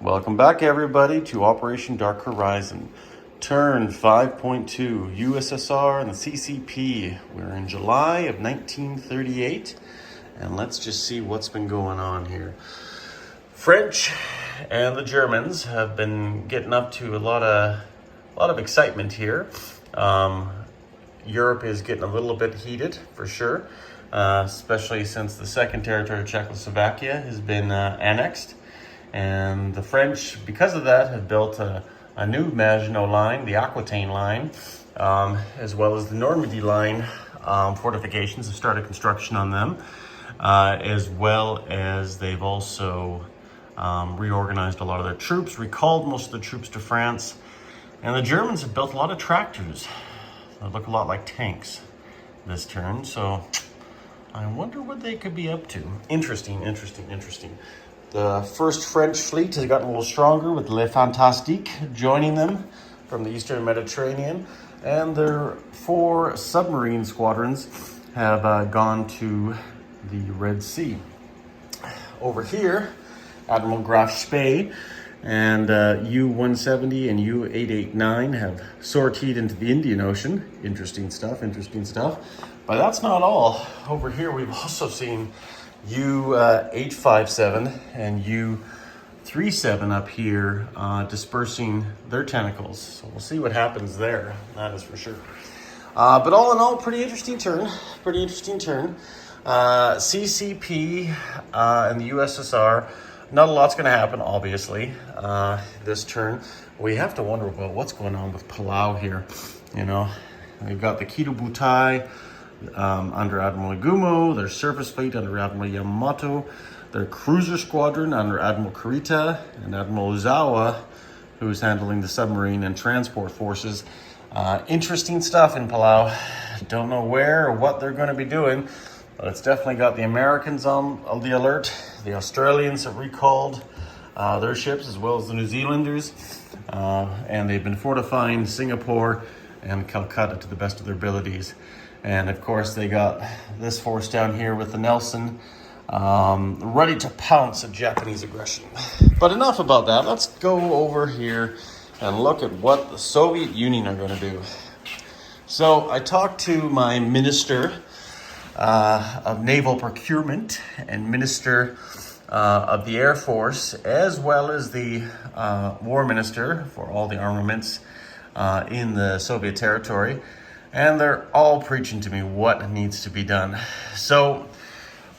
Welcome back, everybody, to Operation Dark Horizon. Turn 5.2, U.S.S.R. and the C.C.P. We're in July of 1938, and let's just see what's been going on here. French and the Germans have been getting up to a lot of excitement here. Europe is getting a little bit heated, for sure, especially since the second territory of Czechoslovakia has been annexed. And the French, because of that, have built a new Maginot Line, the Aquitaine Line, as well as the Normandy Line. Fortifications have started construction on them, as well as they've also reorganized a lot of their troops, recalled most of the troops to France. And the Germans have built a lot of tractors that look a lot like tanks this turn. So I wonder what they could be up to. Interesting. The first French fleet has gotten a little stronger with Les Fantastiques joining them from the Eastern Mediterranean. And their 4 submarine squadrons have gone to the Red Sea. Over here, Admiral Graf Spee and U-170 and U-889 have sortied into the Indian Ocean. Interesting stuff. But that's not all. Over here, we've also seen U-857 and U-37 up here dispersing their tentacles. So we'll see what happens there, that is for sure. But all in all, pretty interesting turn. C.C.P. and the U.S.S.R. Not a lot's going to happen, obviously, this turn. We have to wonder about what's going on with Palau here. You know, they've got the Kido Butai under Admiral Nagumo, their surface fleet under Admiral Yamamoto, their cruiser squadron under Admiral Kurita, and Admiral Ozawa, who's handling the submarine and transport forces. Interesting stuff in Palau. Don't know where or what they're going to be doing, but it's definitely got the Americans on the alert. The Australians have recalled their ships, as well as the New Zealanders, and they've been fortifying Singapore and Calcutta to the best of their abilities. And of course, they got this force down here with the Nelson, ready to pounce at Japanese aggression. But enough about that. Let's go over here and look at what the Soviet Union are going to do. So I talked to my Minister of Naval Procurement and Minister of the Air Force, as well as the War Minister for all the armaments in the Soviet territory. And they're all preaching to me what needs to be done. So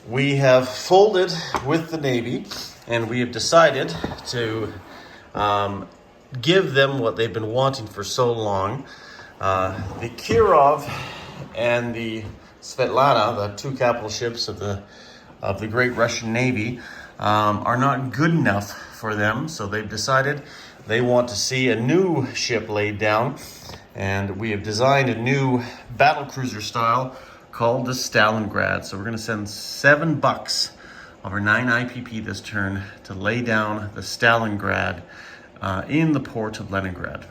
we have folded with the Navy, and we have decided to give them what they've been wanting for so long. The Kirov and the Svetlana, the 2 capital ships of the great Russian Navy, are not good enough for them. So they've decided they want to see a new ship laid down. And we have designed a new battle cruiser style called the Stalingrad. So we're going to send 7 bucks over 9 IPP this turn to lay down the Stalingrad in the port of Leningrad.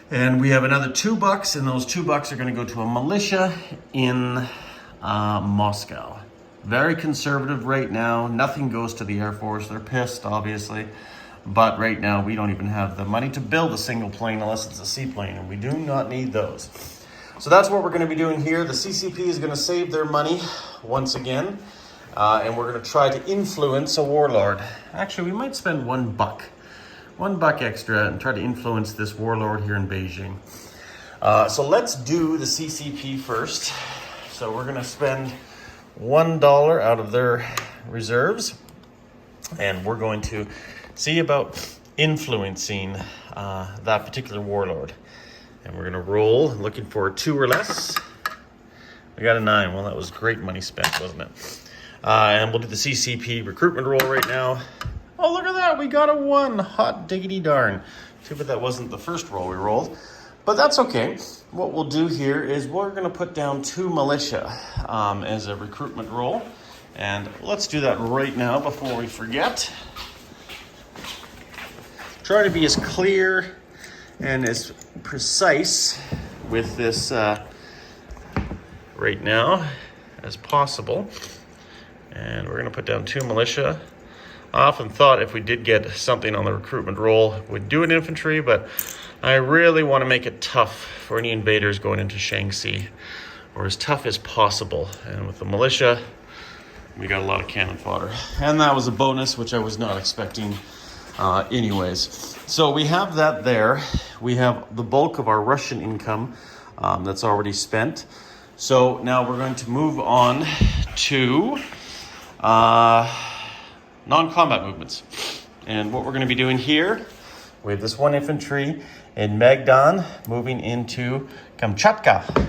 And we have another 2 bucks, and those 2 bucks are going to go to a militia in Moscow. Very conservative right now. Nothing goes to the Air Force. They're pissed, obviously. But right now, we don't even have the money to build a single plane unless it's a seaplane, and we do not need those. So that's what we're going to be doing here. The CCP is going to save their money once again, and we're going to try to influence a warlord. Actually, we might spend $1 extra and try to influence this warlord here in Beijing. So let's do the CCP first. So we're going to spend $1 out of their reserves, and we're going to see about influencing that particular warlord. And we're going to roll, looking for 2 or less. We got a 9. Well, that was great money spent, wasn't it? And we'll do the CCP recruitment roll right now. Oh, look at that. We got a 1. Hot diggity darn. Too bad that wasn't the first roll we rolled. But that's okay. What we'll do here is we're going to put down 2 militia as a recruitment roll. And let's do that right now before we forget. Try to be as clear and as precise with this right now as possible. And we're going to put down 2 militia. I often thought if we did get something on the recruitment roll, we'd do an infantry, but I really want to make it tough for any invaders going into Shaanxi, or as tough as possible. And with the militia, we got a lot of cannon fodder. And that was a bonus, which I was not expecting anyways. So we have that there. We have the bulk of our Russian income that's already spent. So now we're going to move on to non-combat movements. And what we're going to be doing here, we have this one infantry in Magdan moving into Kamchatka.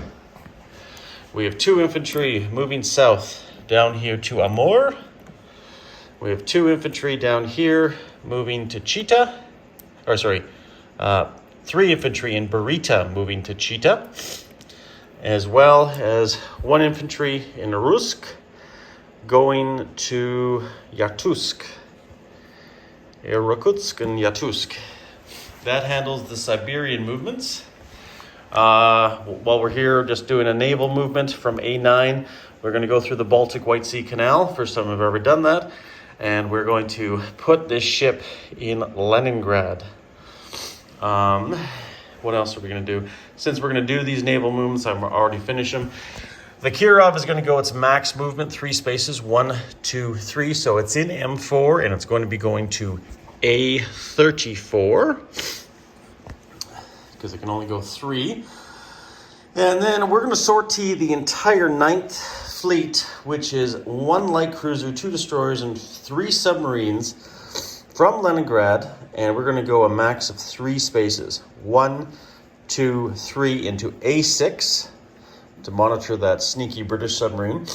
We have 2 infantry moving south down here to Amur. We have 2 infantry down here moving to Chita. 3 infantry in Berita moving to Chita, as well as 1 infantry in Rusk going to Yatutsk. Irkutsk and Yatutsk. That handles the Siberian movements. While we're here just doing a naval movement from A9, we're going to go through the Baltic White Sea Canal. First time I've ever done that. And we're going to put this ship in Leningrad. What else are we going to do? Since we're going to do these naval movements, I've already finished them. The Kirov is going to go its max movement, 3 spaces, 1, 2, 3. So it's in M4, and it's going to be going to A34, because it can only go 3. And then we're going to sortie the entire 9th Fleet, which is 1 light cruiser, 2 destroyers, and 3 submarines from Leningrad. And we're going to go a max of 3 spaces, 1, 2, 3 into A6 to monitor that sneaky British submarine.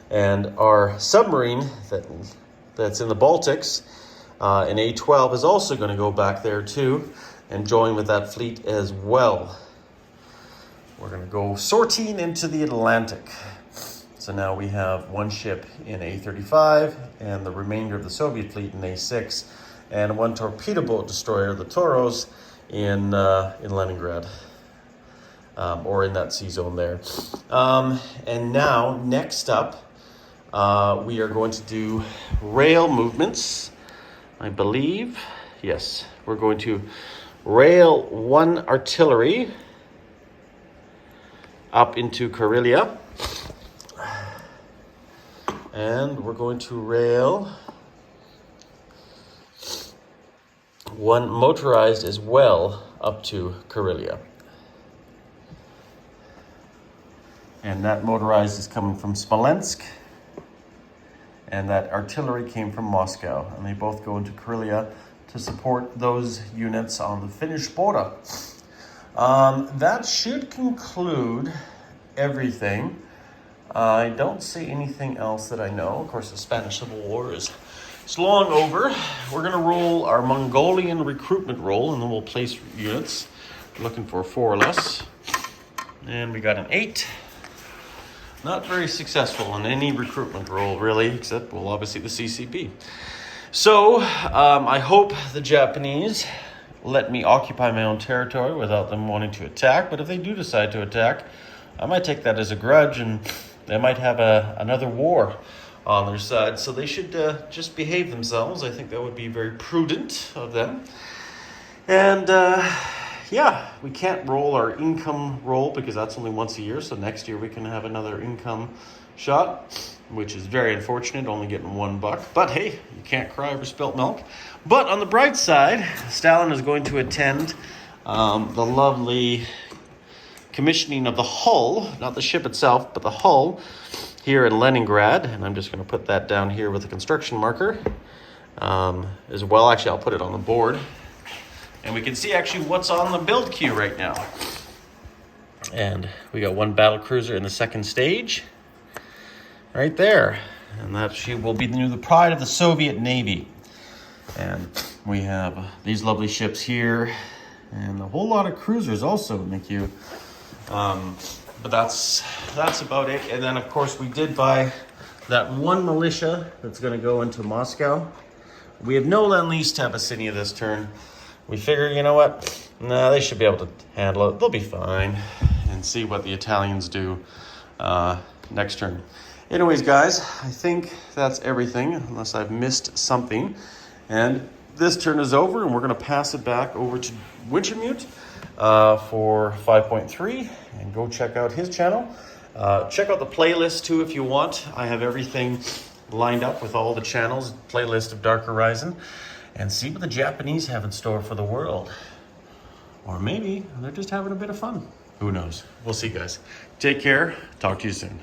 And our submarine that's in the Baltics in A12 is also going to go back there too and join with that fleet as well. We're going to go sortying into the Atlantic. So now we have 1 ship in A35 and the remainder of the Soviet fleet in A6, and 1 torpedo boat destroyer, the Toros, in Leningrad, or in that sea zone there. And now, next up, we are going to do rail movements, I believe. Yes, we're going to rail 1 artillery up into Karelia. And we're going to rail 1 motorized as well up to Karelia. And that motorized is coming from Smolensk. And that artillery came from Moscow. And they both go into Karelia to support those units on the Finnish border. That should conclude everything. I don't see anything else that I know. Of course, the Spanish Civil War is long over. We're going to roll our Mongolian recruitment roll, and then we'll place units. We're looking for 4 or less. And we got an 8. Not very successful on any recruitment roll, really, except, well, obviously the C.C.P. So, I hope the Japanese let me occupy my own territory without them wanting to attack. But if they do decide to attack, I might take that as a grudge, and they might have another war on their side. So they should just behave themselves. I think that would be very prudent of them. And yeah, we can't roll our income roll because that's only once a year. So next year we can have another income shot, which is very unfortunate, only getting $1. But hey, you can't cry over spilt milk. But on the bright side, Stalin is going to attend the lovely commissioning of the hull, not the ship itself, but the hull here in Leningrad. And I'm just going to put that down here with a construction marker as well. Actually, I'll put it on the board. And we can see actually what's on the build queue right now. And we got 1 battle cruiser in the 2nd stage right there. And that she will be the pride of the Soviet Navy. And we have these lovely ships here and a whole lot of cruisers also, Nick. But that's about it. And then, of course, we did buy that 1 militia that's going to go into Moscow. We have no Lend-Lease to Abyssinia this turn. We figure, you know what? Nah, they should be able to handle it. They'll be fine. And see what the Italians do next turn. Anyways, guys, I think that's everything, unless I've missed something. And this turn is over, and we're going to pass it back over to Wintermute for 5.3, and go check out his channel. Check out the playlist too if you want. I have everything lined up with all the channels, playlist of Dark Horizon, and see what the Japanese have in store for the world. Or maybe they're just having a bit of fun. Who knows? We'll see, guys. Take care. Talk to you soon.